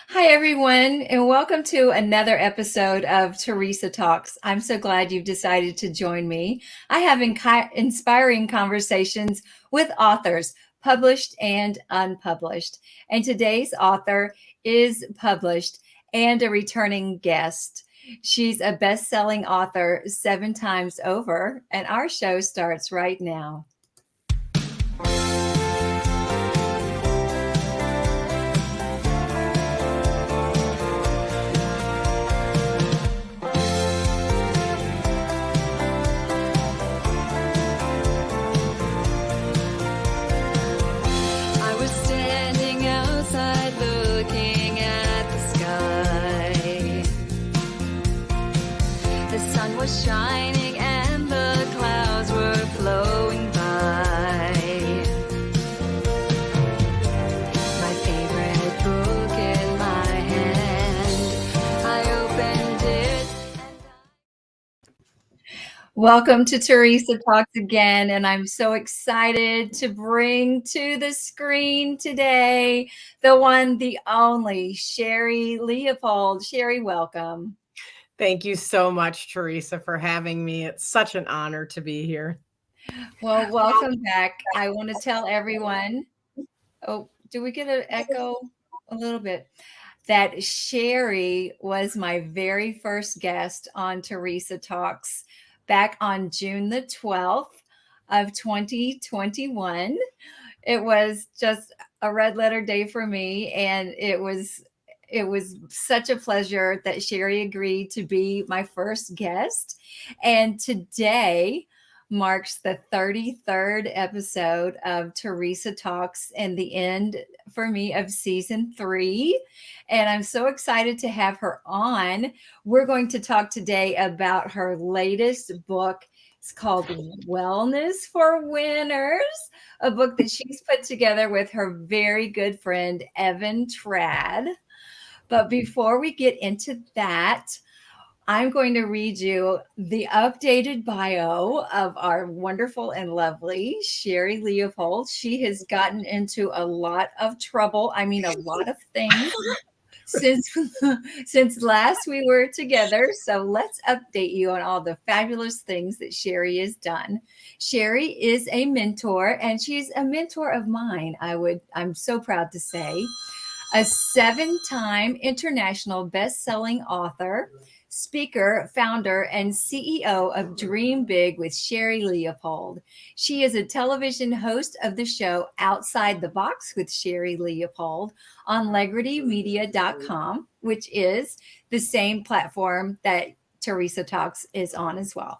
Hi, everyone, and welcome to another episode of Teresa Talks. I'm so glad you've decided to join me. I have inspiring conversations with authors, published and unpublished. And today's author is published and a returning guest. She's a best selling author 7 times over, and our show starts right now. I was standing outside looking at the sky. The sun was shining and the clouds were flowing by. My favorite book in my hand. I opened it and Welcome to Teresa Talks again, and I'm so excited to bring to the screen today the one, the only Sherri Leopold. Sherri, welcome. Thank you so much, Teresa, for having me. It's such an honor to be here. Well, welcome back. I want to tell everyone, oh, do we get an echo a little bit? That Sherri was my very first guest on Teresa Talks back on June the 12th of 2021. It was just a red letter day for me, and it was such a pleasure that Sherri agreed to be my first guest. And today marks the 33rd episode of Teresa Talks and the end for me of season 3. And I'm so excited to have her on. We're going to talk today about her latest book. It's called Wellness for Winners, a book that she's put together with her very good friend, Evan Trad. But before we get into that, I'm going to read you the updated bio of our wonderful and lovely Sherri Leopold. She has gotten into a lot of trouble. I mean, a lot of things since since last we were together. So let's update you on all the fabulous things that Sherri has done. Sherri is a mentor, and she's a mentor of mine. I'm so proud to say, a 7-time international best-selling author, speaker, founder, and CEO of Dream Big with Sherri Leopold. She is a television host of the show Outside the Box with Sherri Leopold on LegrityMedia.com, which is the same platform that Teresa Talks is on as well.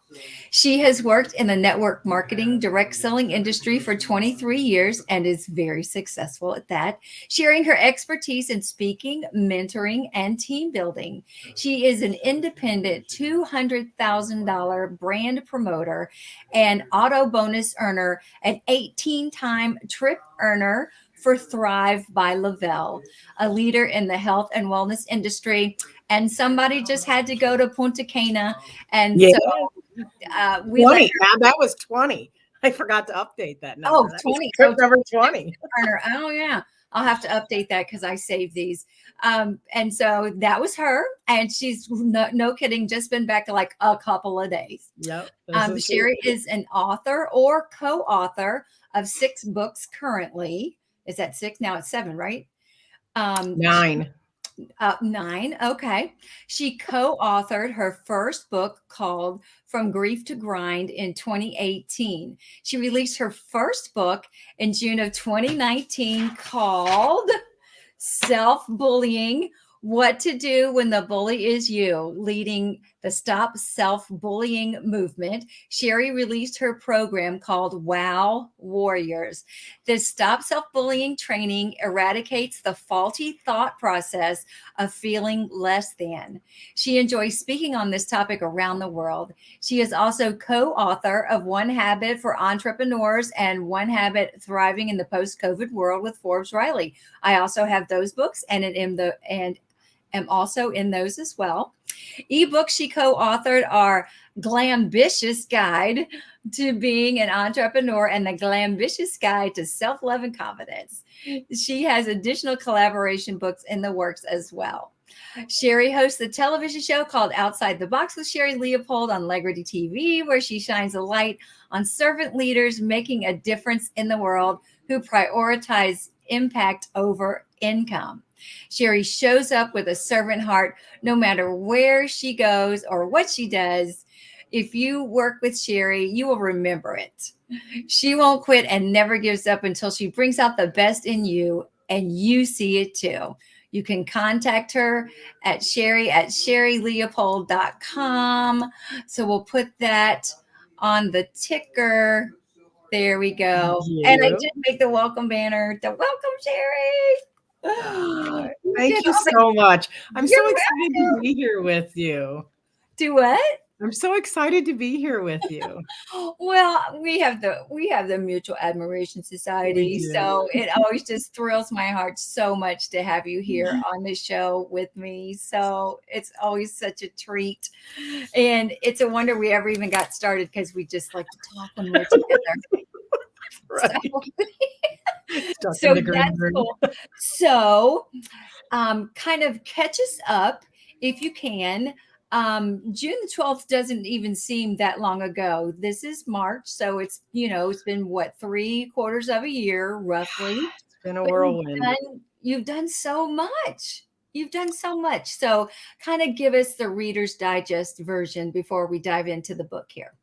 She has worked in the network marketing direct selling industry for 23 years and is very successful at that, sharing her expertise in speaking, mentoring, and team building. She is an independent $200,000 brand promoter and auto bonus earner, an 18-time trip earner for Thrive by Lavelle, a leader in the health and wellness industry. And somebody just had to go to Punta Cana. And Yeah, so we let 20. Now that was 20. I forgot to update that number. Oh, That was 20. trip Oh, number 20. Turner. Oh, yeah. I'll have to update that because I saved these. And so that was her. And she's no kidding, just been back to like a couple of days. Yep. This is Sherri is an author or co-author of 6 books currently. Is that 6? Now it's 7, right? 9. 9. Okay. She co authored her first book called From Grief to Grind in 2018. She released her first book in June of 2019 called Self Bullying: What to Do When the Bully Is You, leading the Stop Self Bullying movement. Sherri released her program called Wow Warriors. This Stop Self Bullying training eradicates the faulty thought process of feeling less than. She enjoys speaking on this topic around the world. She is also co author of One Habit for Entrepreneurs and One Habit Thriving in the Post COVID World with Forbes Riley. I also have those books and am also in those as well. Ebooks she co-authored are Glambitious Guide to Being an Entrepreneur and the Glambitious Guide to Self-Love and Confidence. She has additional collaboration books in the works as well. Sherri hosts a television show called Outside the Box with Sherri Leopold on Legrity TV, where she shines a light on servant leaders making a difference in the world who prioritize impact over income. Sherri shows up with a servant heart no matter where she goes or what she does. If you work with Sherri, you will remember it. She won't quit and never gives up until she brings out the best in you and you see it too. You can contact her at Sherri at sherrileopold.com. So we'll put that on the ticker. There we Thank go. And I you. did make the welcome banner. The welcome, Sherri. You did Thank you all the, so much. I'm you're so excited to welcome. be here with you. Do what? I'm so excited to be here with you. Well, we have the Mutual Admiration We Society, do. so it always just thrills my heart so much to have you here on the show with me. So it's always such a treat, and it's a wonder we ever even got started because we just like to talk when we're together. Right. So, Stuck in so the green that's room. cool. So kind of catch us up if you can. June the 12th doesn't even seem that long ago. This is March, so it's been what, 3/4 of a year roughly. It's been a But whirlwind. you've done so much. You've done so much. So kind of give us the Reader's Digest version before we dive into the book here.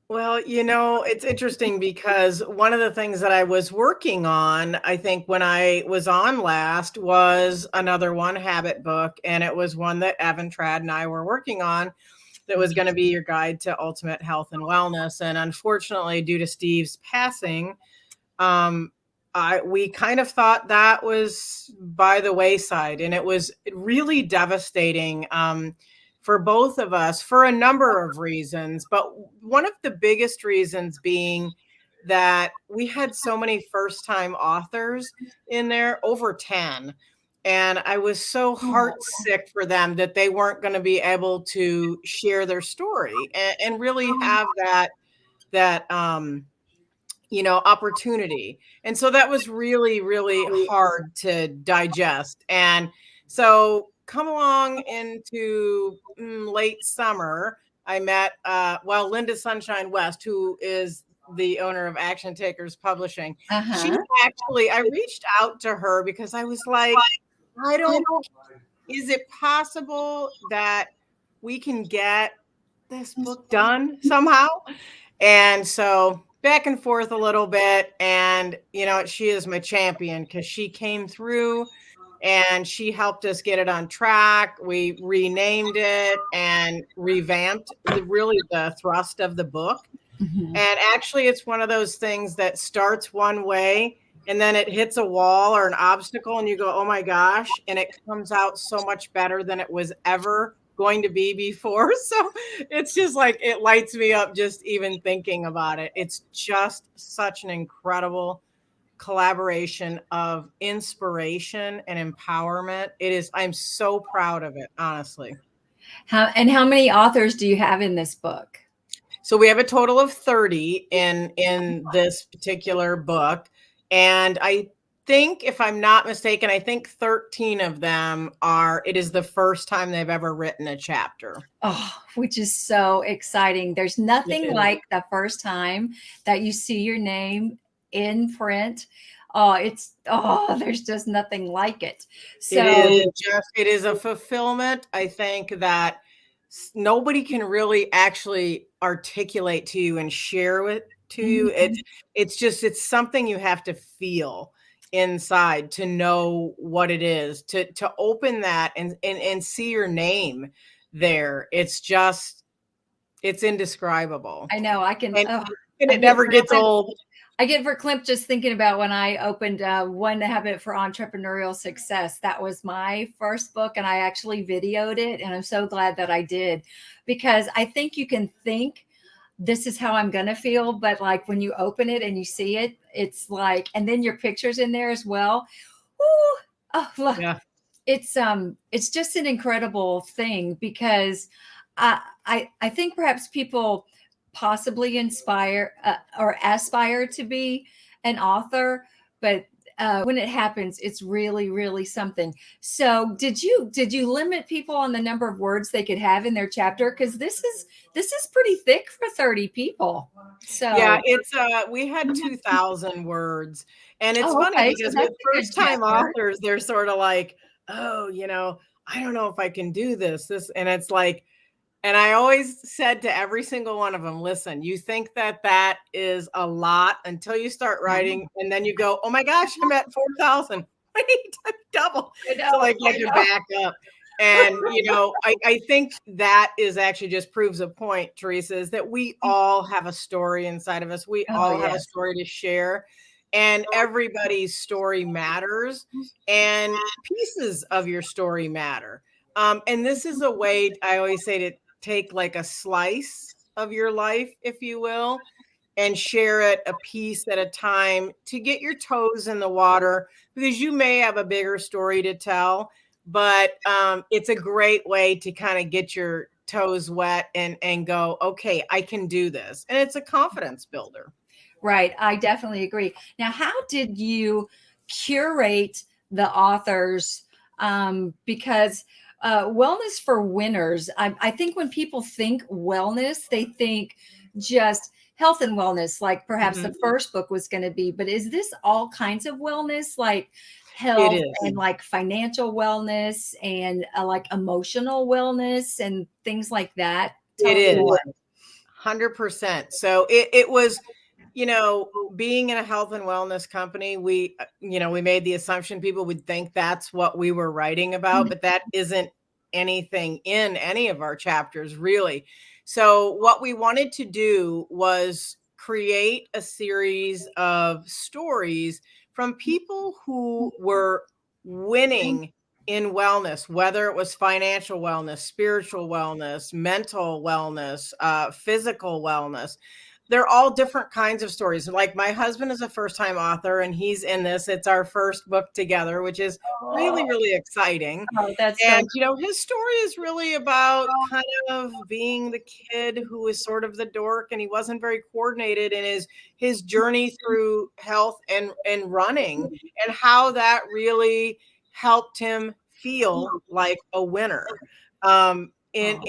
Well, it's interesting because one of the things that I was working on, I think when I was on last, was another One Habit book. And it was one that Evan Trad and I were working on that was going to be your guide to ultimate health and wellness. And unfortunately, due to Steve's passing, um, we kind of thought that was by the wayside. And it was really devastating. For both of us for a number of reasons. But one of the biggest reasons being that we had so many first time authors in there, over 10. And I was so heart sick for them that they weren't going to be able to share their story and really have that opportunity. And so that was really, really hard to digest. And so come along into late summer, I met, Linda Sunshine West, who is the owner of Action Takers Publishing. She Uh-huh. I reached out to her because I was like, I don't, is it possible that we can get this book done somehow? And so back and forth a little bit. And, she is my champion because she came through and she helped us get it on track. We renamed it and revamped the thrust of the book. Mhm. And actually, it's one of those things that starts one way and then it hits a wall or an obstacle and you go, oh my gosh. And it comes out so much better than it was ever going to be before. So it's just like, it lights me up just even thinking about it. It's just such an incredible collaboration of inspiration and empowerment. I'm so proud of it, honestly. How many authors do you have in this book? So we have a total of 30 in this particular book. And I think, if I'm not mistaken, I think 13 of them it is the first time they've ever written a chapter. Oh, which is so exciting. There's nothing like the first time that you see your name in print. There's just nothing like it. It So, is it is a fulfillment, I think, that nobody can really actually articulate to you and share it to you. It's something you have to feel inside to know what it is, to open that and see your name there. It's indescribable. I know And I it get never gets old. I get verklempt just thinking about when I opened One Habit for Entrepreneurial Success. That was my first book, and I actually videoed it, and I'm so glad that I did, because I think you can think this is how I'm going to feel, but like when you open it and you see it, it's like, and then your picture's in there as well. Ooh, oh, look, Yeah. it's just an incredible thing because I think perhaps people possibly inspire or aspire to be an author, but when it happens, it's really, really something. So, did you limit people on the number of words they could have in their chapter? Because this is pretty thick for 30 people. Yeah, So, it's we had 2,000 words. And it's oh, funny okay, so because that's with a good first time chapter. authors, they're sort of like, "Oh, I don't know if I can do this." And it's like, and I always said to every single one of them, listen, you think that that is a lot until you start writing, and then you go, oh my gosh, I'm at 4,000. I need to double. I know, So like you I have to know. back up. And, I think that is actually just proves a point, Teresa, is that we all have a story inside of us. We Oh all have a yes. story to share, and everybody's story matters, and pieces of your story matter. And this is a way I always say to take like a slice of your life, if you will, and share it a piece at a time to get your toes in the water because you may have a bigger story to tell. But it's a great way to kind of get your toes wet and go, okay, I can do this. And it's a confidence builder. Right. I definitely agree. Now, how did you curate the authors? Because wellness for winners, I think when people think wellness, they think just health and wellness, like perhaps the Mhm. first book was going to be. But is this all kinds of wellness, like It health is. and like financial wellness and like emotional wellness and things like that? It Tell me more. is. 100%. So it was, being in a health and wellness company, we made the assumption people would think that's what we were writing about, but that isn't anything in any of our chapters, really. So what we wanted to do was create a series of stories from people who were winning in wellness, whether it was financial wellness, spiritual wellness, mental wellness, physical wellness. They're all different kinds of stories. Like my husband is a first time author and he's in this. It's our first book together, which is really, Oh, really exciting. oh, that's so And, his story is really about kind of being the kid who was sort of the dork and he wasn't very coordinated in his journey through health and running and how that really helped him feel like a winner. In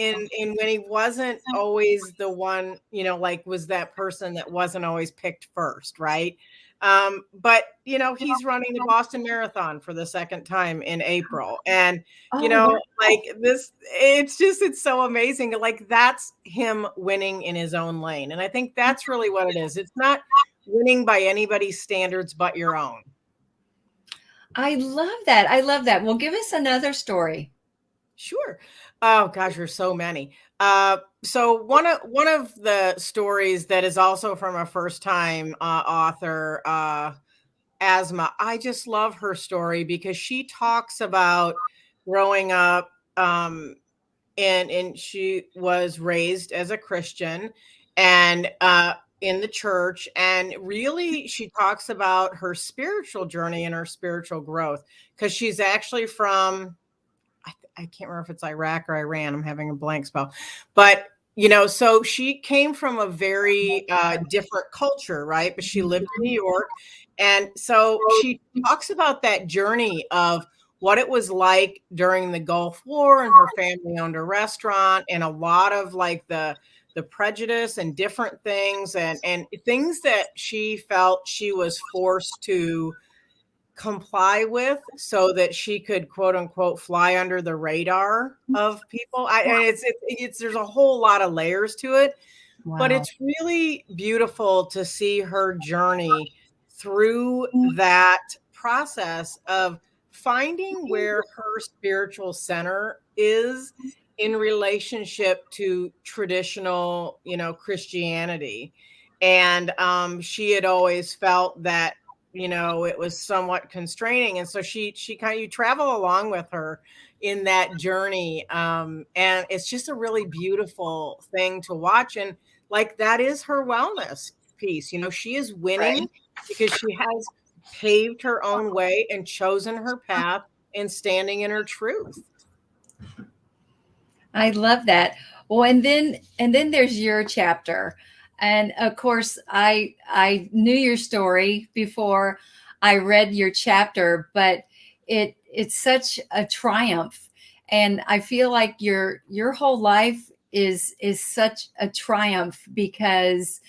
when he wasn't always the one, like was that person that wasn't always picked first, right? But he's running the Boston Marathon for the second time in April. And Oh, wow. like this, it's so amazing. Like that's him winning in his own lane. And I think that's really what it is. It's not winning by anybody's standards but your own. I love that. I love that. Well, give us another story. Sure. Oh gosh, there's so many. So one of the stories that is also from a first time author, Asthma. I just love her story because she talks about growing up, and she was raised as a Christian and in the church, and really she talks about her spiritual journey and her spiritual growth because she's actually from I can't remember if it's Iraq or Iran. I'm having a blank spell. But, so she came from a very different culture, right? But she lived in New York. And so she talks about that journey of what it was like during the Gulf War, and her family owned a restaurant, and a lot of like the prejudice and different things and things that she felt she was forced to comply with so that she could quote unquote fly under the radar of people. And it's there's a whole lot of layers to it, but Wow. it's really beautiful to see her journey through that process of finding where her spiritual center is in relationship to traditional, Christianity. And she had always felt that, it was somewhat constraining. And so she kind of, you travel along with her in that journey. And it's just a really beautiful thing to watch. And like that is her wellness piece. She is Right. winning because she has paved her own way and chosen her path and standing in her truth. I love that. Well, and then there's your chapter. And of course, I knew your story before I read your chapter, but it's such a triumph. And I feel like your whole life is such a triumph because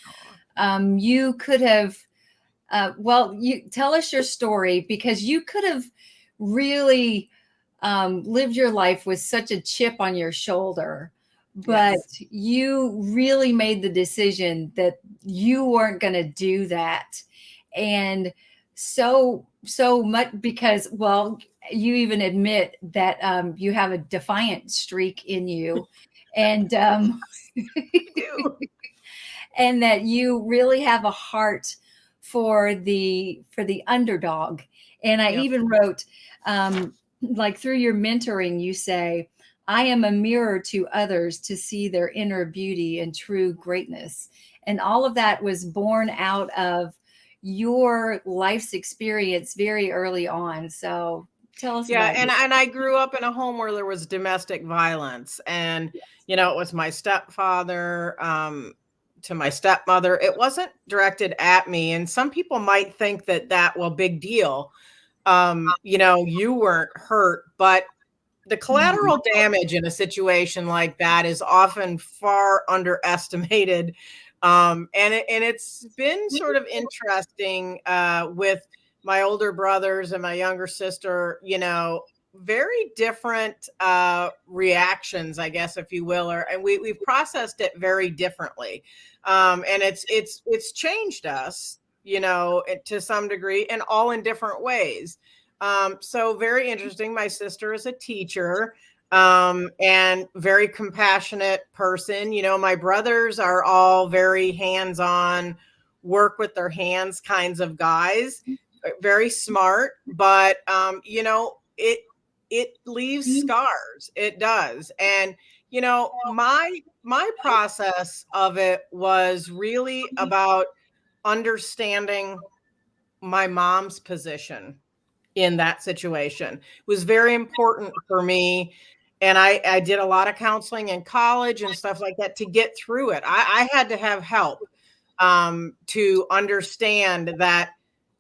you could have well, you tell us your story because you could have really lived your life with such a chip on your shoulder, but Yes. you really made the decision that you weren't going to do that. And so much because, well, you even admit that you have a defiant streak in you. And Do. and that you really have a heart for the underdog. And I Yep. even wrote, like through your mentoring, you say, I am a mirror to others to see their inner beauty and true greatness. And all of that was born out of your life's experience very early on. So tell us Yeah, about you. and I grew up in a home where there was domestic violence, and it was my stepfather to my stepmother. It wasn't directed at me, and some people might think that well, big deal. You weren't hurt, but the Mhm. collateral damage in a situation like that is often far underestimated. And it's been sort of interesting with my older brothers and my younger sister, very different reactions, I guess, if you will, and we've processed it very differently. And it's changed us, to some degree, and all in different ways. So very interesting. My sister is a teacher, and very compassionate person. My brothers are all very hands-on, work with their hands kinds of guys, very smart, but it leaves scars. It does. And my process of it was really about understanding my mom's position in that situation. It was very important for me. And I did a lot of counseling in college and stuff like that to get through it. I had to have help to understand that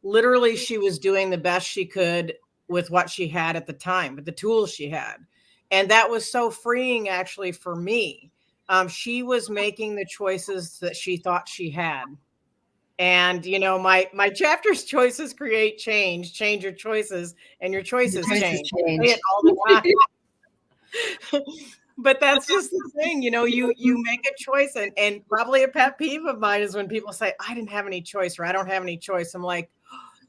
literally she was doing the best she could with what she had at the time, with the tools she had. And that was so freeing actually for me. She was making the choices that she thought she had. And my chapter's choices create change. Change your choices, and your The choices choices change. I say it change. all the time. But that's just the thing, you make a choice, and probably a pet peeve of mine is when people say, I didn't have any choice, or I don't have any choice. I'm like,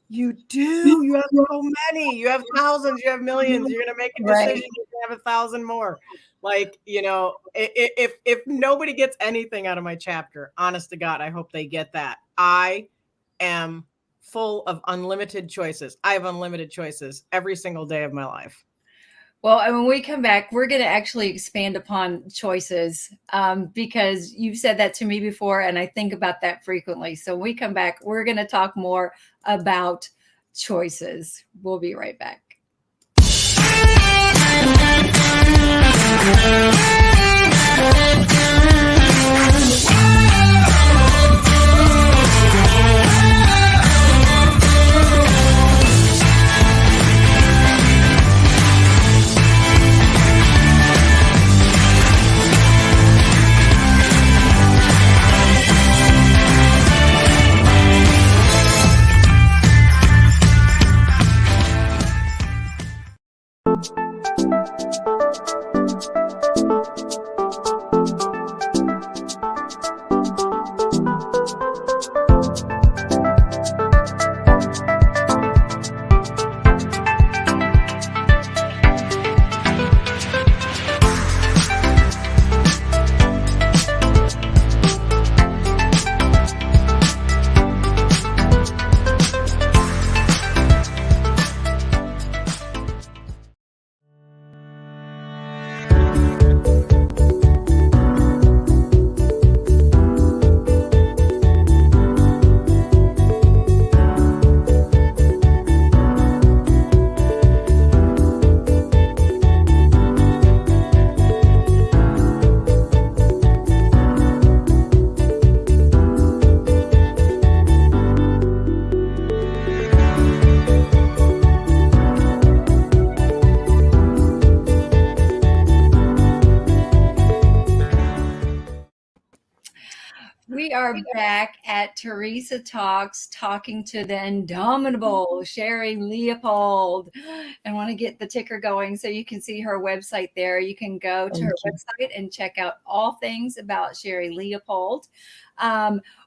you do. You have so many. You have thousands. You have millions. You're going to make a Right. decision. You have 1,000 more. Like, if nobody gets anything out of my chapter, honest to God, I hope they get that. I am full of unlimited choices. I have unlimited choices every single day of my life. Well, and when we come back, we're going to actually expand upon choices because you've said that to me before, and I think about that frequently. So when we come back, we're going to talk more about choices. We'll be right back. We are back at Teresa Talks, talking to the indomitable Sherri Leopold. I want to get the ticker going so you can see her website there. You can go to her website and check out all things about Sherri Leopold.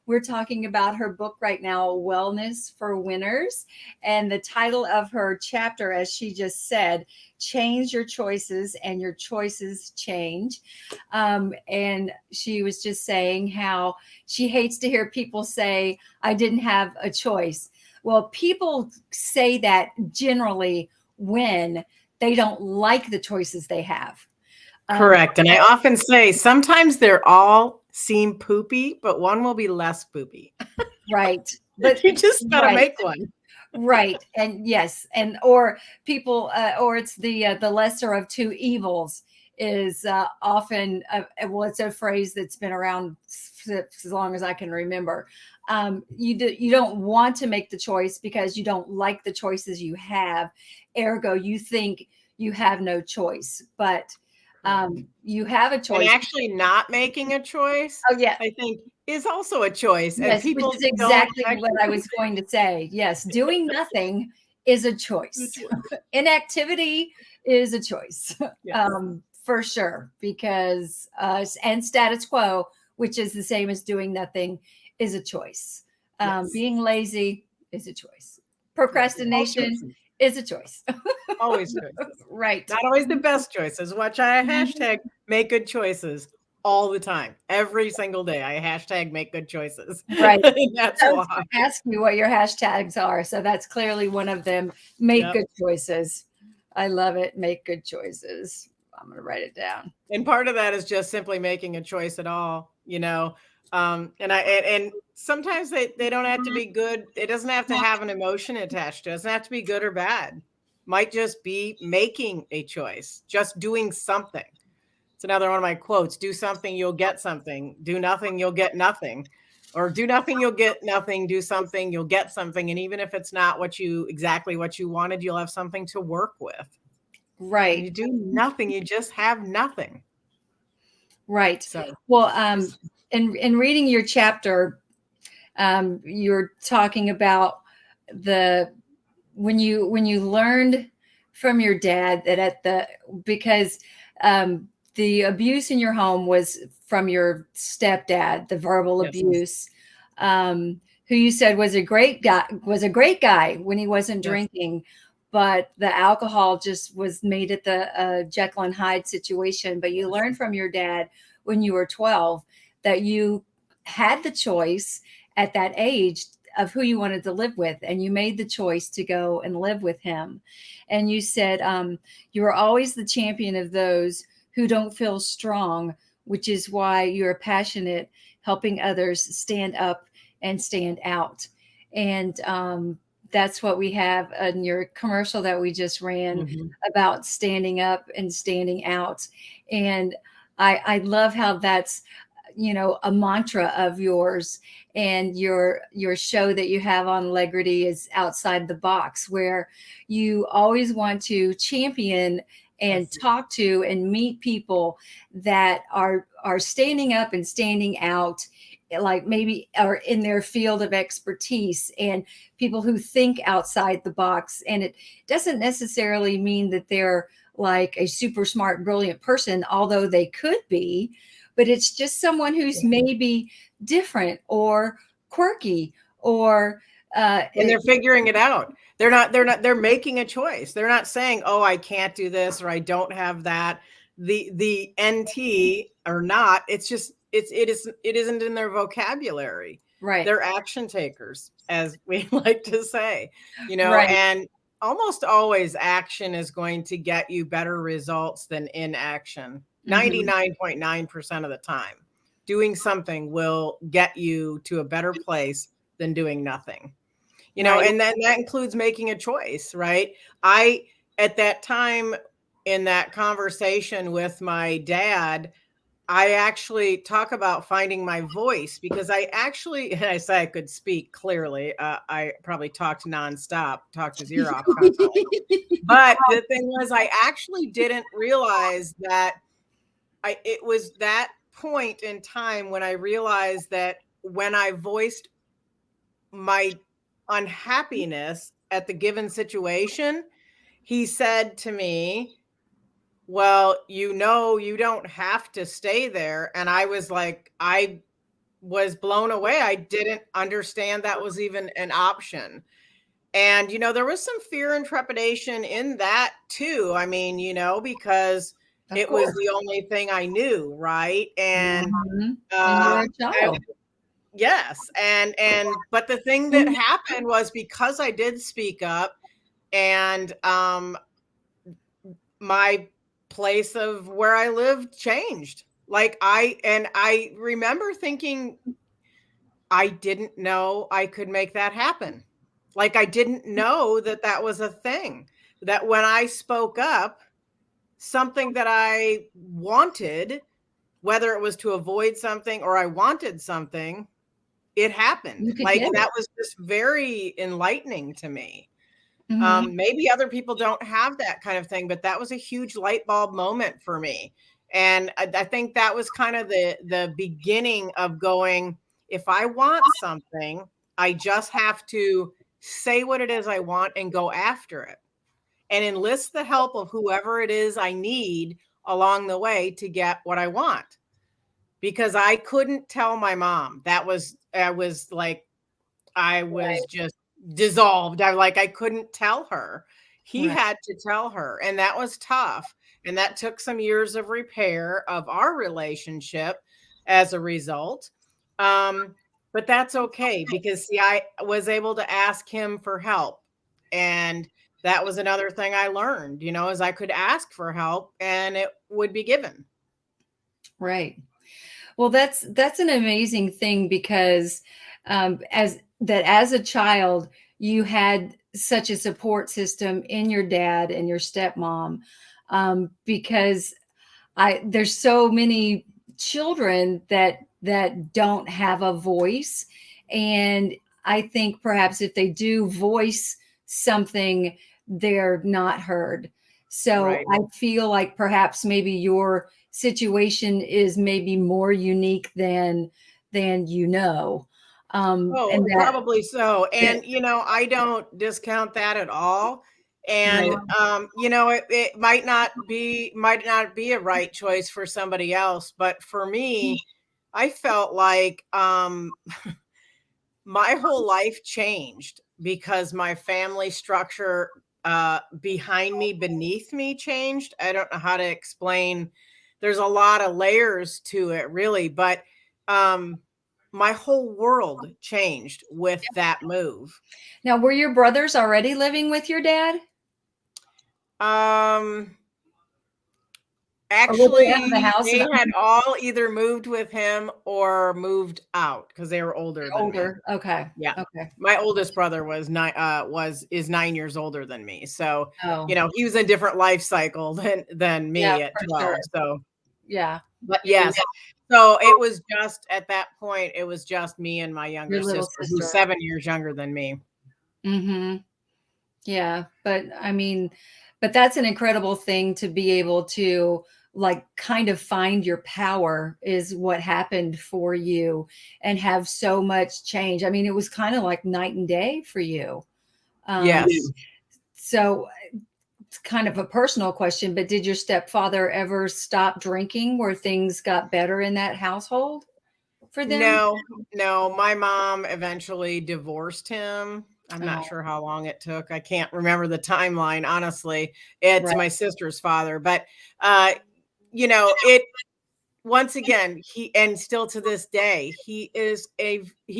We're talking about her book right now, Wellness for Winners. And the title of her chapter, as she just said, Change Your Choices and Your Choices Change. And she was just saying how she hates to hear people say, I didn't have a choice. Well, people say that generally when they don't like the choices they have. Correct. And I often say sometimes they're all seem poopy, but one will be less poopy. Right. But you just got to make one. Right. And yes. And, or people, or it's the lesser of two evils is often, well, it's a phrase that's been around as long as I can remember. You don't want to make the choice because you don't like the choices you have. Ergo, you think you have no choice, but you have a choice. And actually not making a choice, oh yeah, I think is also a choice. Yes, and people which is exactly what I was going to say. Yes, doing nothing is a choice. Inactivity is a choice, Yes. for sure, because and status quo, which is the same as doing nothing, is a choice. Yes. Being lazy is a choice. Procrastination is a choice. Always choices. Right. Not always the best choices. Watch I hashtag make good choices all the time. Every single day I hashtag make good choices. Right. That's I was why. going to ask you what your hashtags are. So that's clearly one of them. Make good choices. I love it. Make good choices. I'm going to write it down. And part of that is just simply making a choice at all, you know. And sometimes they don't have to be good. It doesn't have to have an emotion attached to it. It doesn't have to be good or bad. Might just be making a choice, just doing something. It's another one of my quotes. Do something, you'll get something. Do nothing, you'll get nothing. Or do nothing, you'll get nothing. Do something, you'll get something. And even if it's not exactly what you wanted, you'll have something to work with. Right. When you do nothing, you just have nothing. Right. So, well, in reading your chapter, you're talking about when you learned from your dad that because the abuse in your home was from your stepdad, the verbal abuse, who you said was a great guy when he wasn't drinking, but the alcohol just was made it the Jekyll and Hyde situation. But you learned from your dad when you were 12 that you had the choice at that age of who you wanted to live with, and you made the choice to go and live with him. And you said you are always the champion of those who don't feel strong, which is why you're passionate helping others stand up and stand out. And that's what we have in your commercial that we just ran about standing up and standing out. And I love how that's a mantra of yours. And your show that you have on Legrity is Outside the Box, where you always want to champion and talk to and meet people that are standing up and standing out, like maybe are in their field of expertise, and people who think outside the box. And it doesn't necessarily mean that they're like a super smart, brilliant person, although they could be, but it's just someone who's maybe different or quirky or and they're figuring it out. They're making a choice. They're not saying, oh, I can't do this or I don't have that. The NT or not, it's just it isn't in their vocabulary. Right. They're action takers, as we like to say, and almost always action is going to get you better results than inaction. 99.9% of the time, doing something will get you to a better place than doing nothing. And then that includes making a choice, right? At that time in that conversation with my dad, I actually talk about finding my voice because and I say I could speak clearly. I probably talked nonstop, talked his ear off constantly. But the thing was, I actually didn't realize that it was that point in time when I realized that when I voiced my unhappiness at the given situation, he said to me, well, you don't have to stay there. And I was like, I was blown away. I didn't understand that was even an option. And, there was some fear and trepidation in that too. I mean, because Of it was course. the only thing I knew, right? And Mhm. And you uh, were a I, child. yes, but the thing that Mhm. happened was because I did speak up, and my place of where I lived changed. Like I remember thinking I didn't know I could make that happen. Like I didn't know that that was a thing. That when I spoke up, something that I wanted, whether it was to avoid something or I wanted something, it happened. You could Like get it. that was just very enlightening to me. Mhm. Maybe other people don't have that kind of thing, but that was a huge light bulb moment for me. And I think that was kind of the beginning of going, if I want something, I just have to say what it is I want and go after it and enlist the help of whoever it is I need along the way to get what I want. Because I couldn't tell my mom. I was Right. just dissolved. I couldn't tell her. He Right. had to tell her, and that was tough. And that took some years of repair of our relationship as a result. Um, but that's okay because see, I was able to ask him for help. And that was another thing I learned, is I could ask for help and it would be given. Right. Well, that's an amazing thing because as a child, you had such a support system in your dad and your stepmom, because there's so many children that don't have a voice, and I think perhaps if they do voice something, they're not heard. So Right. I feel like perhaps maybe your situation is maybe more unique than Oh, and that probably so. that And, I don't discount that at all. And, right, it might not be a right choice for somebody else. But for me, I felt like my whole life changed because my family structure behind me, beneath me changed. I don't know how to explain. There's a lot of layers to it, really. But um, my whole world changed with that move. now were your brothers already living with your dad, Um, or were they out of the Actually, house and they had all either moved with him or moved out because they were older than me. older? Okay. Yeah. Okay. My oldest brother is 9 years older than me. So, Oh, he was in a different life cycle than yeah, me at for sure. 12. So, Yeah. but Yeah, yes. So it was just at that point, it was just me and my younger your little sister, who's sister. 7 years younger than me. Mhm. Yeah, but I mean, but that's an incredible thing to be able to, like, kind of find your power is what happened for you and have so much change. I mean, it was kinda like night and day for you. Um, Yes. so it's kind of a personal question, but did your stepfather ever stop drinking where things got better in that household for them? No, no, my mom eventually divorced him. I'm not Oh, sure how long it took. I can't remember the timeline, honestly. It's right, my sister's father, but uh, it once again, and still to this day, he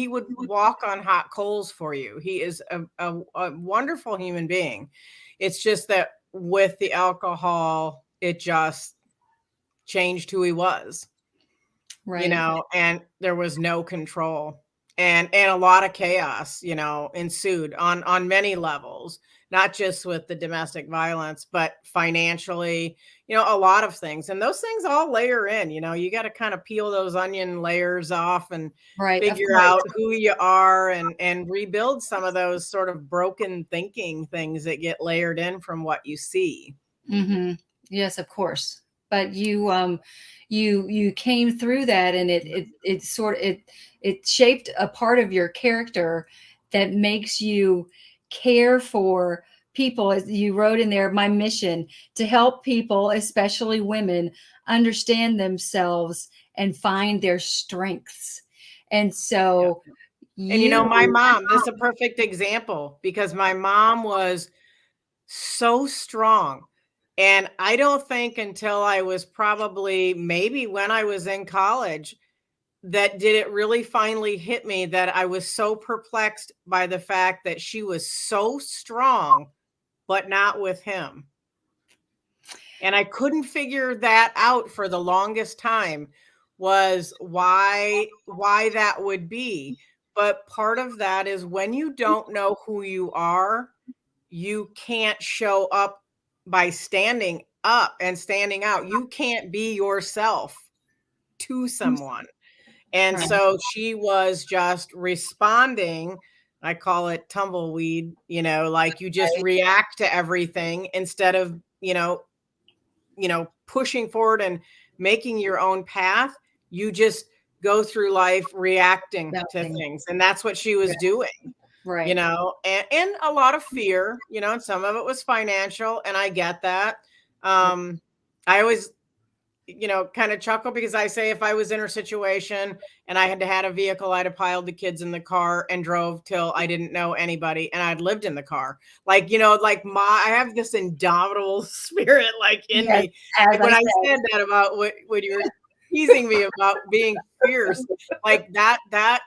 would walk on hot coals for you. He is a wonderful human being. It's just that with the alcohol, it just changed who he was, right, and there was no control and a lot of chaos, ensued on many levels, not just with the domestic violence, but financially, a lot of things. And those things all layer in, you got to kind of peel those onion layers off and right, of figure course. out who you are and rebuild some of those sort of broken thinking things that get layered in from what you see. Mhm. Yes, of course. but you came through that, and it shaped a part of your character that makes you care for people. As you wrote in there, my mission to help people, especially women, understand themselves and find their strengths. And Yeah. so And you my mom, this is a perfect example because my mom was so strong. And I don't think until I was probably maybe when I was in college that did it really finally hit me that I was so perplexed by the fact that she was so strong, but not with him. And I couldn't figure that out for the longest time was why that would be. But part of that is when you don't know who you are, you can't show up by standing up and standing out. You can't be yourself to someone. And right, so she was just responding. I call it tumbleweed, like you just right, react to everything instead of, pushing forward and making your own path. You just go through life reacting to nothing, things. And that's what she was doing, right, and a lot of fear, and some of it was financial. And I get that. I always, kind of chuckle because I say if I was in her situation and I had a vehicle, I'd have piled the kids in the car and drove till I didn't know anybody and I'd lived in the car. Like, I have this indomitable spirit like in yes, me. as Like I when I said. said that about what you were teasing me about being fierce, like that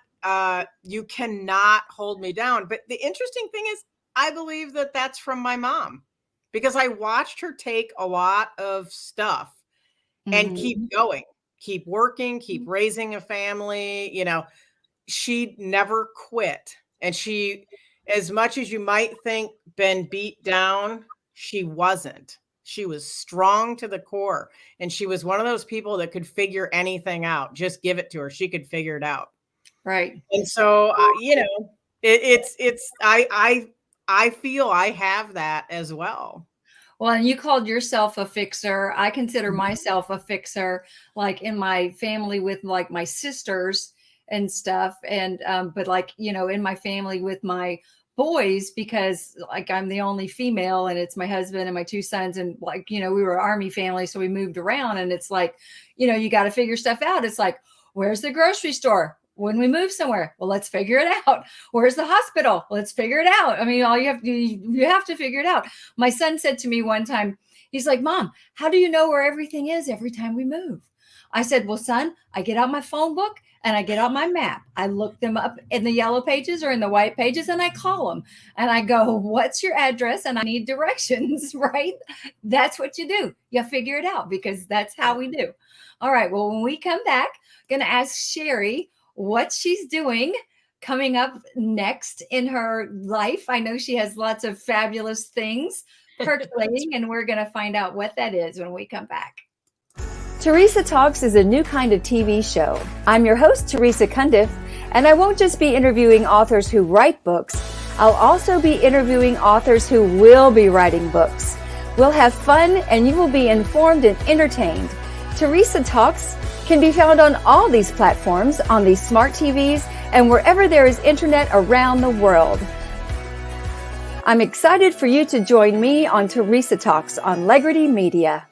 you cannot hold me down. But the interesting thing is I believe that that's from my mom because I watched her take a lot of stuff and keep Mhm. going, keep working, keep raising a family. She never quit. And she, as much as you might think been beat down, she wasn't. She was strong to the core. And she was one of those people that could figure anything out. Just give it to her. She could figure it out. Right. And so, I feel I have that as well. Well, and you called yourself a fixer. I consider myself a fixer, like in my family with like my sisters and stuff. And, but like, in my family with my boys, because like I'm the only female and it's my husband and my two sons. And like, we were Army family. So we moved around and it's like, you got to figure stuff out. It's like, where's the grocery store? When we move somewhere, well, let's figure it out. Where's the hospital? Let's figure it out. I mean, all you have to figure it out. My son said to me one time, he's like, Mom, how do you know where everything is every time we move? I said, well, son, I get out my phone book and I get out my map. I look them up in the yellow pages or in the white pages and I call them and I go, what's your address? And I need directions, right? That's what you do. You figure it out because that's how we do. All right. Well, when we come back, I'm going to ask Sherri what she's doing coming up next in her life. I know she has lots of fabulous things percolating, and we're going to find out what that is when we come back. Teresa Talks is a new kind of TV show. I'm your host, Teresa Cundiff, and I won't just be interviewing authors who write books. I'll also be interviewing authors who will be writing books. We'll have fun, and you will be informed and entertained. Teresa Talks can be found on all these platforms, on these smart TVs, and wherever there is internet around the world. I'm excited for you to join me on Teresa Talks on Legrity Media.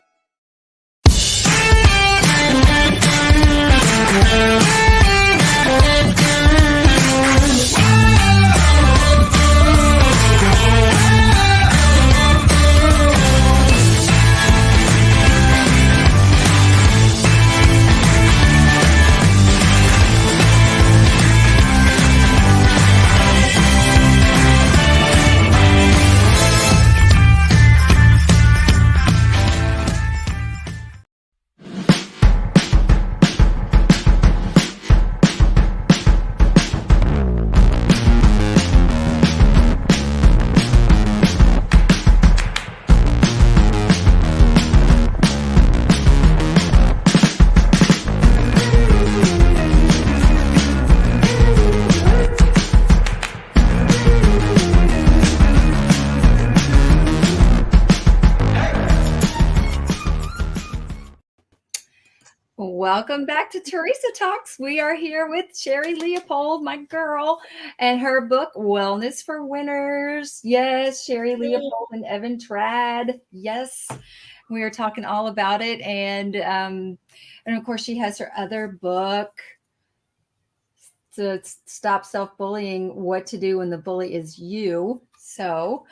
Welcome back to Teresa Talks. We are here with Sherri Leopold, my girl, and her book, Wellness for Winners. Yes, Sherri Leopold and Evan Trad. Yes, we are talking all about it. And of course, she has her other book, to stop self-bullying, what to do when the bully is you. So,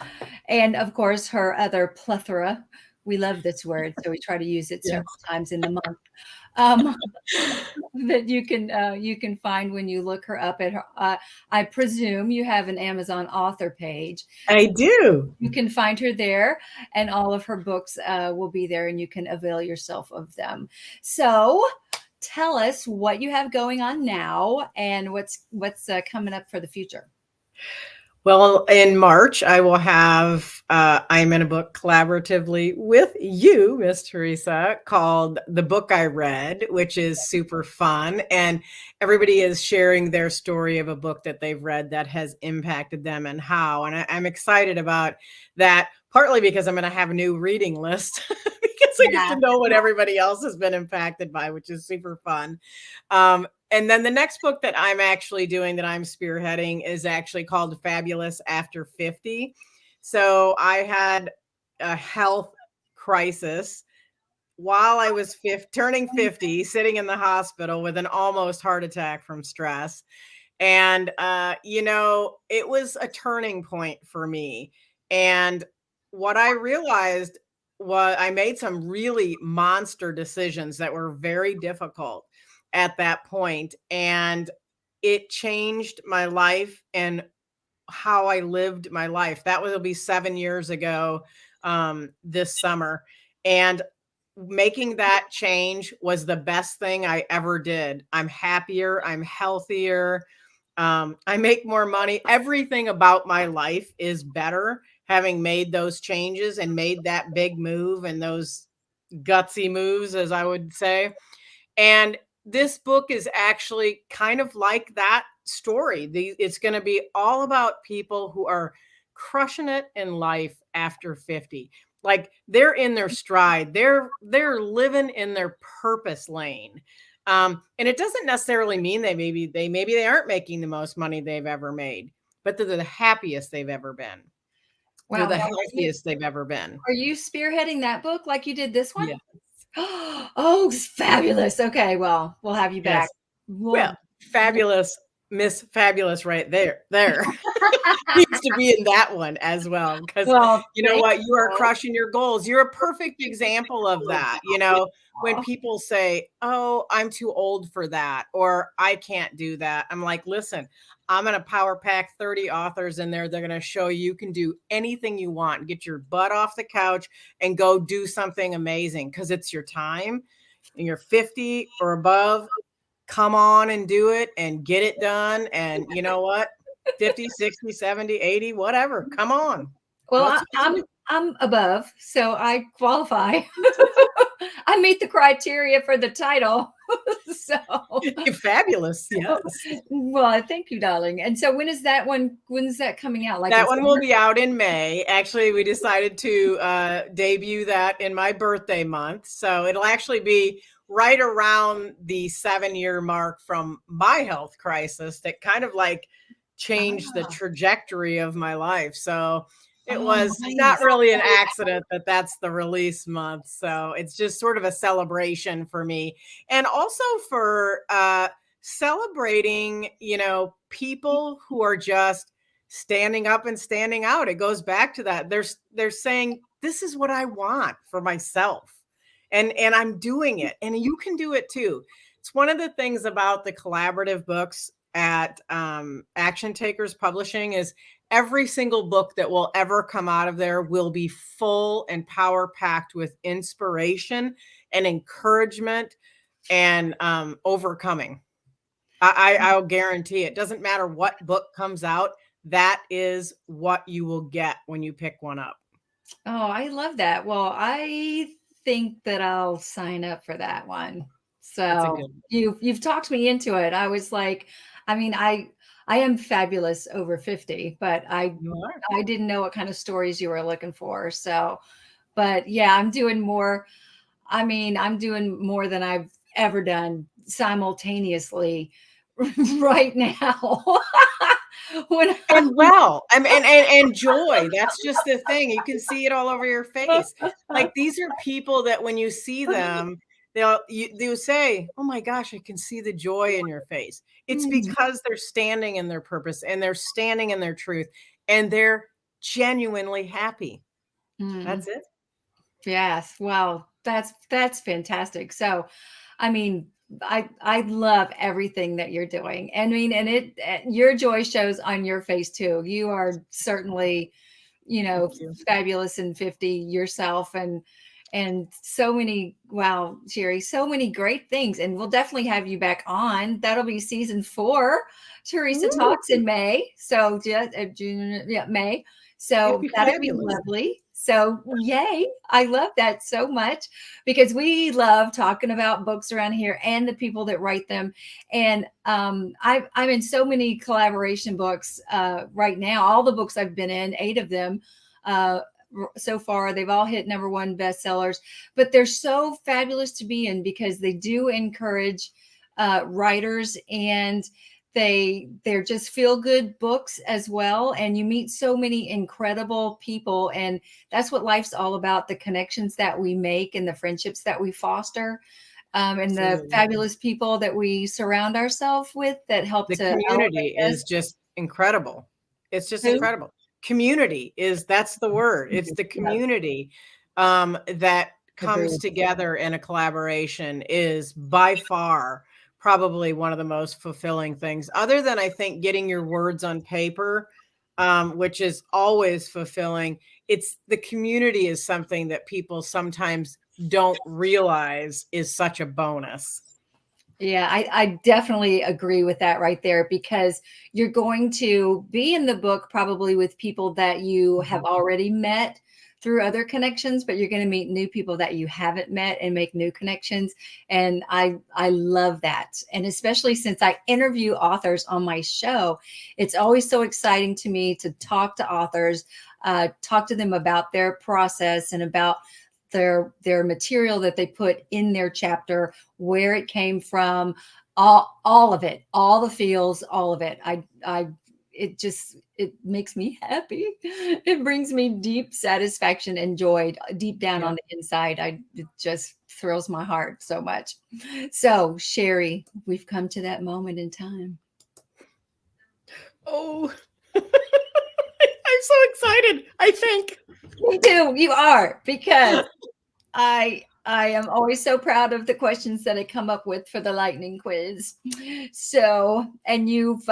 and of course, her other plethora. We love this word, so we try to use it several Yes. times in the month. Um, that you can find when you look her up at her. I presume you have an Amazon author page. I do. You can find her there, and all of her books will be there, and you can avail yourself of them. So, tell us what you have going on now, and what's coming up for the future. Well, in March, I will have, I'm in a book collaboratively with you, Miss Teresa, called The Book I Read, which is super fun. And everybody is sharing their story of a book that they've read that has impacted them and how. And I'm excited about that, partly because I'm going to have a new reading list because I get Yeah. to know what everybody else has been impacted by, which is super fun. And then the next book that I'm actually doing that I'm spearheading is actually called Fabulous After 50. So I had a health crisis while I was turning 50, sitting in the hospital with an almost heart attack from stress. And, it was a turning point for me. And what I realized was I made some really monster decisions that were very difficult at that point. And it changed my life and how I lived my life. That will be 7 years ago this summer. And making that change was the best thing I ever did. I'm happier, I'm healthier, I make more money. Everything about my life is better having made those changes and made that big move and those gutsy moves, as I would say. And this book is actually kind of like that story. It's going to be all about people who are crushing it in life after 50. Like they're in their stride. They're living in their purpose lane. And it doesn't necessarily mean they aren't making the most money they've ever made, but they're the happiest they've ever been. They're Wow. the Now, healthiest they've ever been. are you spearheading that book like you did this one? Yeah. Oh, fabulous. Okay, well, we'll have you back. Yes. Well, fabulous, Miss Fabulous right there needs to be in that one as well, because Well, you know thank what? You are you. crushing your goals. You're a perfect example of that. When people say, "Oh, I'm too old for that," or "I can't do that," I'm like, "Listen, I'm gonna power pack 30 authors in there. They're gonna show you can do anything you want. Get your butt off the couch and go do something amazing because it's your time and you're 50 or above. Come on and do it and get it done. And you know what? 50, 60, 70, 80, whatever. Come on. Well, Let's do it. I'm above, so I qualify. I meet the criteria for the title. So, Fabulous. Yes. well, thank you, darling. And so when is that coming out? Like in That one will summer? be out in May. Actually, we decided to debut that in my birthday month. So it'll actually be right around the 7 year mark from my health crisis that kind of like changed the Ah, trajectory of my life. So it oh, was not nice. really an accident that that's the release month. So it's just sort of a celebration for me. And also for celebrating, people who are just standing up and standing out. It goes back to that. They're saying, this is what I want for myself. And I'm doing it. And you can do it too. It's one of the things about the collaborative books at Action Takers Publishing is every single book that will ever come out of there will be full and power packed with inspiration and encouragement and overcoming. I'll guarantee it. Doesn't matter what book comes out, that is what you will get when you pick one up. Oh, I love that. Well, I think that I'll sign up for that one. It's a So good you've talked me into it. I was like, I mean, I am fabulous over 50, but you are. I didn't know what kind of stories you were looking for. So, but yeah, I'm doing more. I mean, I'm doing more than I've ever done simultaneously right now. when And well, and joy. That's just the thing. You can see it all over your face. Like these are people that when you see them, they'll say, "Oh my gosh, I can see the joy in your face." It's Mm, because they're standing in their purpose and they're standing in their truth and they're genuinely happy. mm. That's it. Yes. Well, that's fantastic. So, I mean, I love everything that you're doing. I mean, and your joy shows on your face too. You are certainly, Thank you. fabulous and 50 yourself, and so many, wow, Sherry, so many great things. And we'll definitely have you back on. That'll be season 4. Teresa Woo! talks in May. So just June, yeah, May. It'd So be that'll be fabulous. lovely. So yay. I love that so much because we love talking about books around here and the people that write them. And I'm in so many collaboration books right now. All the books I've been in, 8 of them uh, so far, they've all hit #1 bestsellers. But they're so fabulous to be in because they do encourage writers, and they're just feel good books as well. And you meet so many incredible people, and that's what life's all about: the connections that we make and the friendships that we foster, and the Absolutely. fabulous people that we surround ourselves with that help The to community elevate us. is just incredible. It's just Who? incredible. Community is that's the word. It's the Yeah, community that comes agreed. together in a collaboration is by far probably one of the most fulfilling things, other than I think getting your words on paper, which is always fulfilling. It's the community is something that people sometimes don't realize is such a bonus. Yeah, I definitely agree with that right there because you're going to be in the book probably with people that you have Mhm. already met through other connections, but you're going to meet new people that you haven't met and make new connections. And I love that. And especially since I interview authors on my show, it's always so exciting to me to talk to authors, talk to them about their process and about their material that they put in their chapter, where it came from, all of it, all the feels, all of it. I it makes me happy. It brings me deep satisfaction and joy deep down on Yep. the inside. It just thrills my heart so much. So, Sherry, we've come to that moment in time. Oh, I'm so excited, I think. Me too. You are, because I am always so proud of the questions that I come up with for the lightning quiz. So, and you've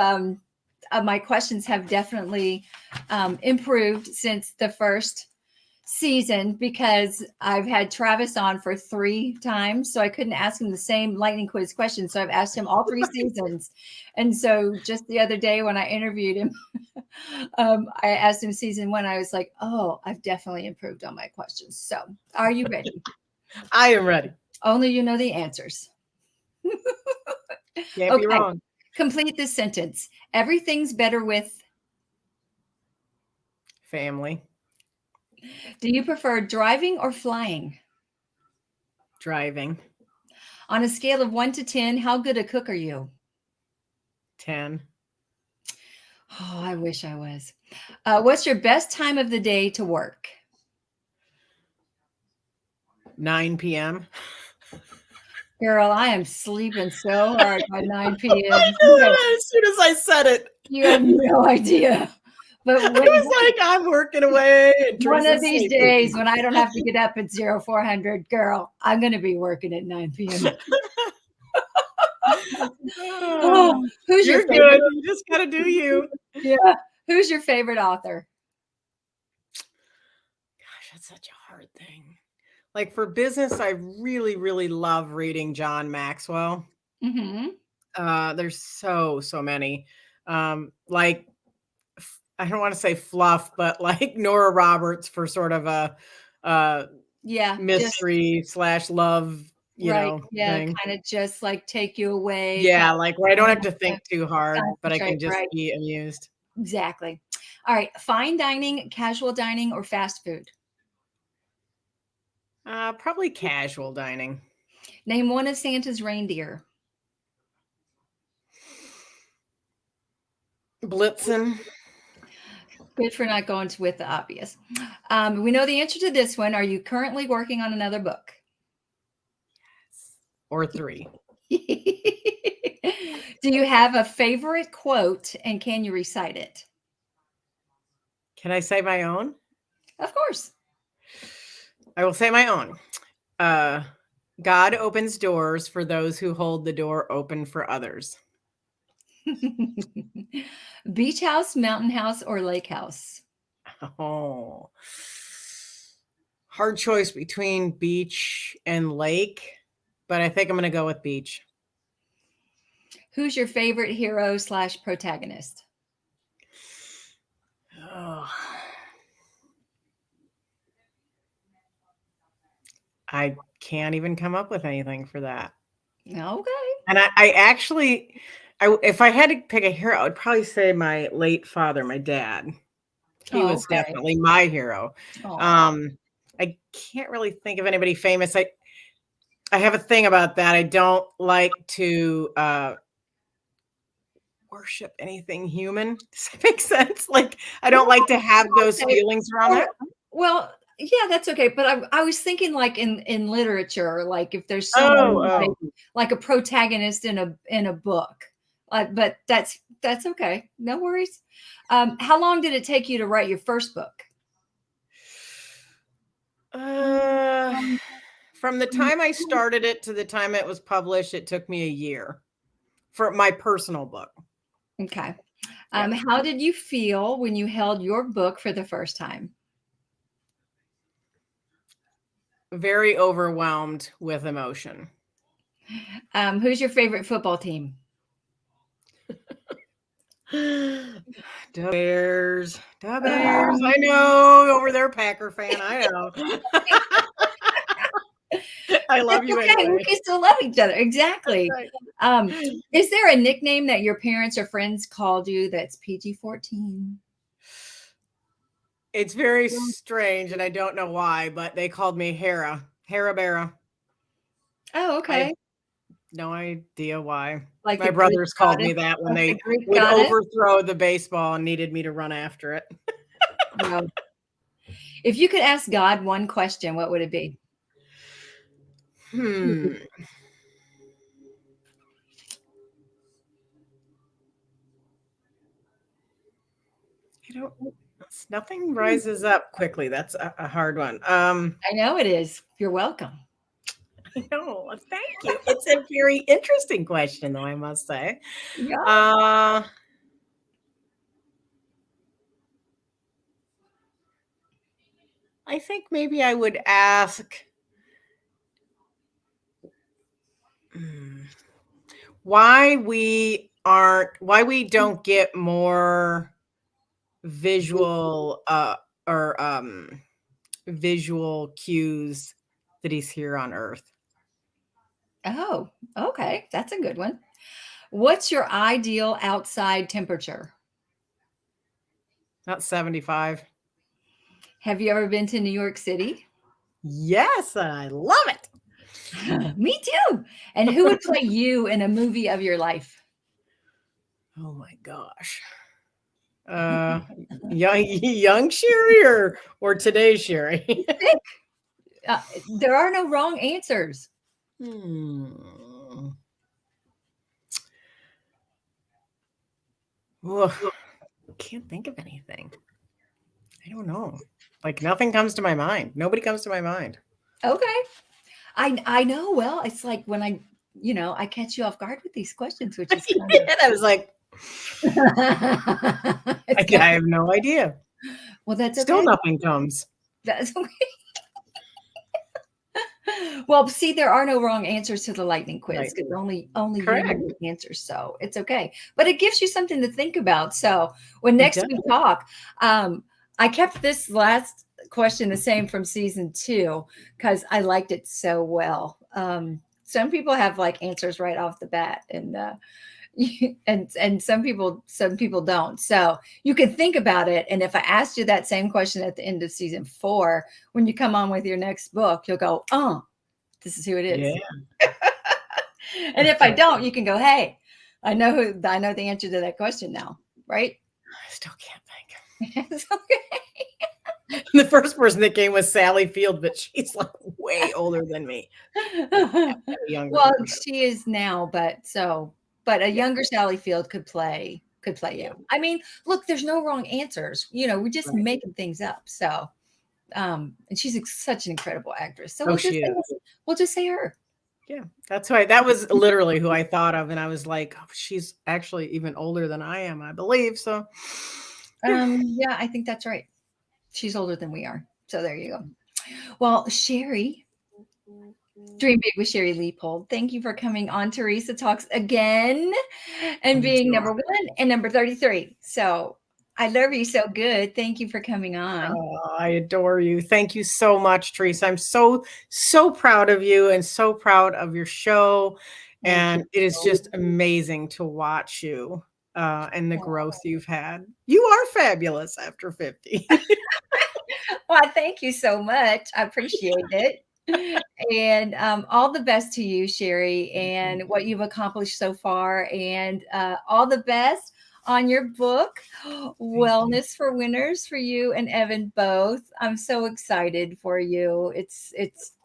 my questions have definitely improved since the first season because I've had Travis on for 3 times, so I couldn't ask him the same lightning quiz question. So I've asked him all 3 seasons. And so just the other day when I interviewed him, I asked him season 1, I was like, "Oh, I've definitely improved on my questions." So, are you ready? I am ready. Only you know the answers. Can't be Okay. wrong. Complete this sentence. Everything's better with. Family, Do you prefer driving or flying? driving, On a scale of 1 to 10, how good a cook are you? 10, Oh, I wish I was. What's your best time of the day to work? 9 p.m. Girl, I am sleeping so hard by 9 I p.m. knew it as soon as I said it. You have no idea. But I was like, I'm working away and one of Teresa's these sleeping. days when I don't have to get up at 0400, girl, I'm going to be working at 9 p.m. Oh, Oh, who's your you're good. favorite? You just got to do you. Yeah. Who's your favorite author? Gosh, that's such a hard thing. Like for business, I really, really love reading John Maxwell. Hmm. There's so many. Like I don't want to say fluff, but like Nora Roberts for sort of a uh Yeah. Just mystery slash love, right. Yeah. thing. Kind of just like take you away. Kind Yeah, like where I of don't have to think too hard, but I concentrate. can just Right. be amused. Exactly. All right. Fine dining, casual dining, or fast food? Probably casual dining. Name one of Santa's reindeer. Blitzen. Good for not going with the obvious. We know the answer to this one. Are you currently working on another book? Or 3. Do you have a favorite quote and can you recite it? Can I say my own? Of course. I will say my own. God opens doors for those who hold the door open for others. Beach house, mountain house, or lake house? Oh, hard choice between beach and lake, but I think I'm going to go with beach. Who's your favorite hero / protagonist? Oh, I can't even come up with anything for that. Okay. And I actually, if I had to pick a hero, I would probably say my late father, my dad. He was Okay. definitely my hero. Aw. I can't really think of anybody famous. I have a thing about that. I don't like to worship anything human. Does that make sense? Like, I don't like to have those Okay. feelings around that. Well, yeah, that's okay. But I was thinking like in literature, like if there's someone Oh. like a protagonist in a book. But that's okay. No worries. How long did it take you to write your first book? Uh, from the time I started it to the time it was published, it took me a year for my personal book. Okay. Yeah. How did you feel when you held your book for the first time? Very overwhelmed with emotion. Who's your favorite football team? Da Bears. Da Bears. I know. Over there, Packer fan. I know. I love That's you okay. We anyway. can still love each other. Exactly. Right. Is there a nickname that your parents or friends called you that's PG-14? It's very strange, and I don't know why, but they called me Hera. Hera Bera. Oh, I have okay. no idea why. Like My the Greek brothers called goddess, me that when like the they Greek would goddess? overthrow the baseball and needed me to run after it. Well, if you could ask God one question, what would it be? Hmm. I don't nothing rises up quickly. That's a hard one. I know it is. You're welcome. I know. Thank you. It's a very interesting question, though, I must say. Yeah. Uh, I think maybe I would ask hmm, why we don't get more visual or visual cues that he's here on Earth. Oh, okay. That's a good one. What's your ideal outside temperature? Not 75. Have you ever been to New York City? Yes, I love it. Me too. And who would play you in a movie of your life? Oh my gosh. Uh young Sherri or today's Sherri? Pick. There are no wrong answers. Hmm. Ugh, can't think of anything. I don't know. Like nothing comes to my mind. Nobody comes to my mind. Okay. I know. Well, it's like when I catch you off guard with these questions, which is kind And I was like, of it's I kind have no idea. well, that's Still okay. nothing comes. That's okay. Well, see, there are no wrong answers to the lightning quiz Right. because only you Correct. know the answers, so it's okay. But it gives you something to think about. So when It next does. we talk, I kept this last question the same from season 2 because I liked it so well. Some people have like answers right off the bat, and and some people don't. So you can think about it. And if I asked you that same question at the end of season 4, when you come on with your next book, you'll go, This is who it is. Yeah. And if I don't, you can go, hey, I know the answer to that question now, right? I still can't think. It's okay. The first person that came was Sally Field, but she's like way older than me. Younger Well, version. she is now, but a Yeah. younger Sally Field could play you. I mean, look, there's no wrong answers. We're just Right. making things up. So, and she's such an incredible actress. So Oh, she is. we'll just say her. Yeah, that's why that was literally who I thought of, and I was like, oh, she's actually even older than I am, I believe. So, Yeah, I think that's right. She's older than we are. So there you go. Well, Sherri, Dream Big with Sherri Leopold. Thank you for coming on Teresa Talks again and being number 1 and number 33. So I love you so good. Thank you for coming on. Oh, I adore you. Thank you so much, Teresa. I'm so proud of you and so proud of your show. And it is just amazing to watch you and the growth you've had. You are fabulous after 50. Well, thank you so much. I appreciate it. And all the best to you, Sherri, and what you've accomplished so far. And all the best on your book, Wellness for Winners, for you and Evan both. I'm so excited for you. It's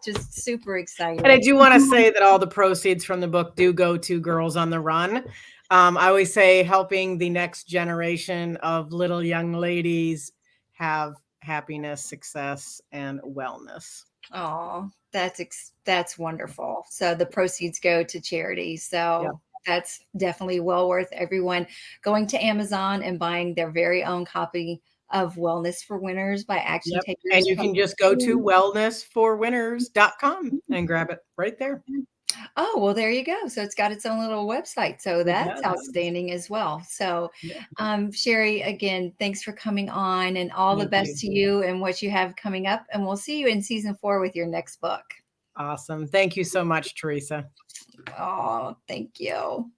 just super exciting. And I do want to say that all the proceeds from the book do go to Girls on the Run. I always say helping the next generation of little young ladies have happiness, success, and wellness. Oh, that's wonderful. So the proceeds go to charity. So Yep. that's definitely well worth everyone going to Amazon and buying their very own copy of Wellness for Winners by Action Yep. Takers. And you can just go to wellnessforwinners.com and grab it right there. Oh, well, there you go. So it's got its own little website. So that's outstanding as well. So, Yeah. Sherri, again, thanks for coming on and all the Thank best to you and what you have coming up. And we'll see you in season 4 with your next book. Awesome. Thank you so much, Teresa. Oh, thank you.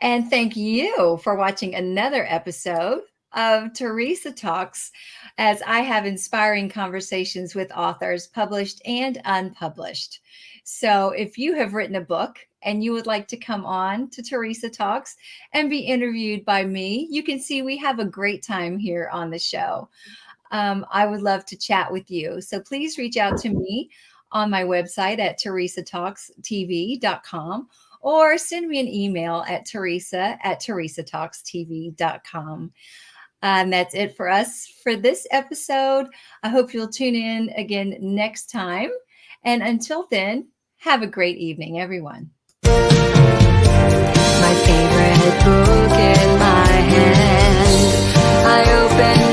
And thank you for watching another episode of Teresa Talks, as I have inspiring conversations with authors, published and unpublished. So if you have written a book and you would like to come on to Teresa Talks and be interviewed by me, you can see we have a great time here on the show. I would love to chat with you. So please reach out to me on my website at teresatalkstv.com or send me an email at teresa@teresatalkstv.com. And that's it for us for this episode. I hope you'll tune in again next time. And until then, have a great evening, everyone. My favorite book in my hand. I open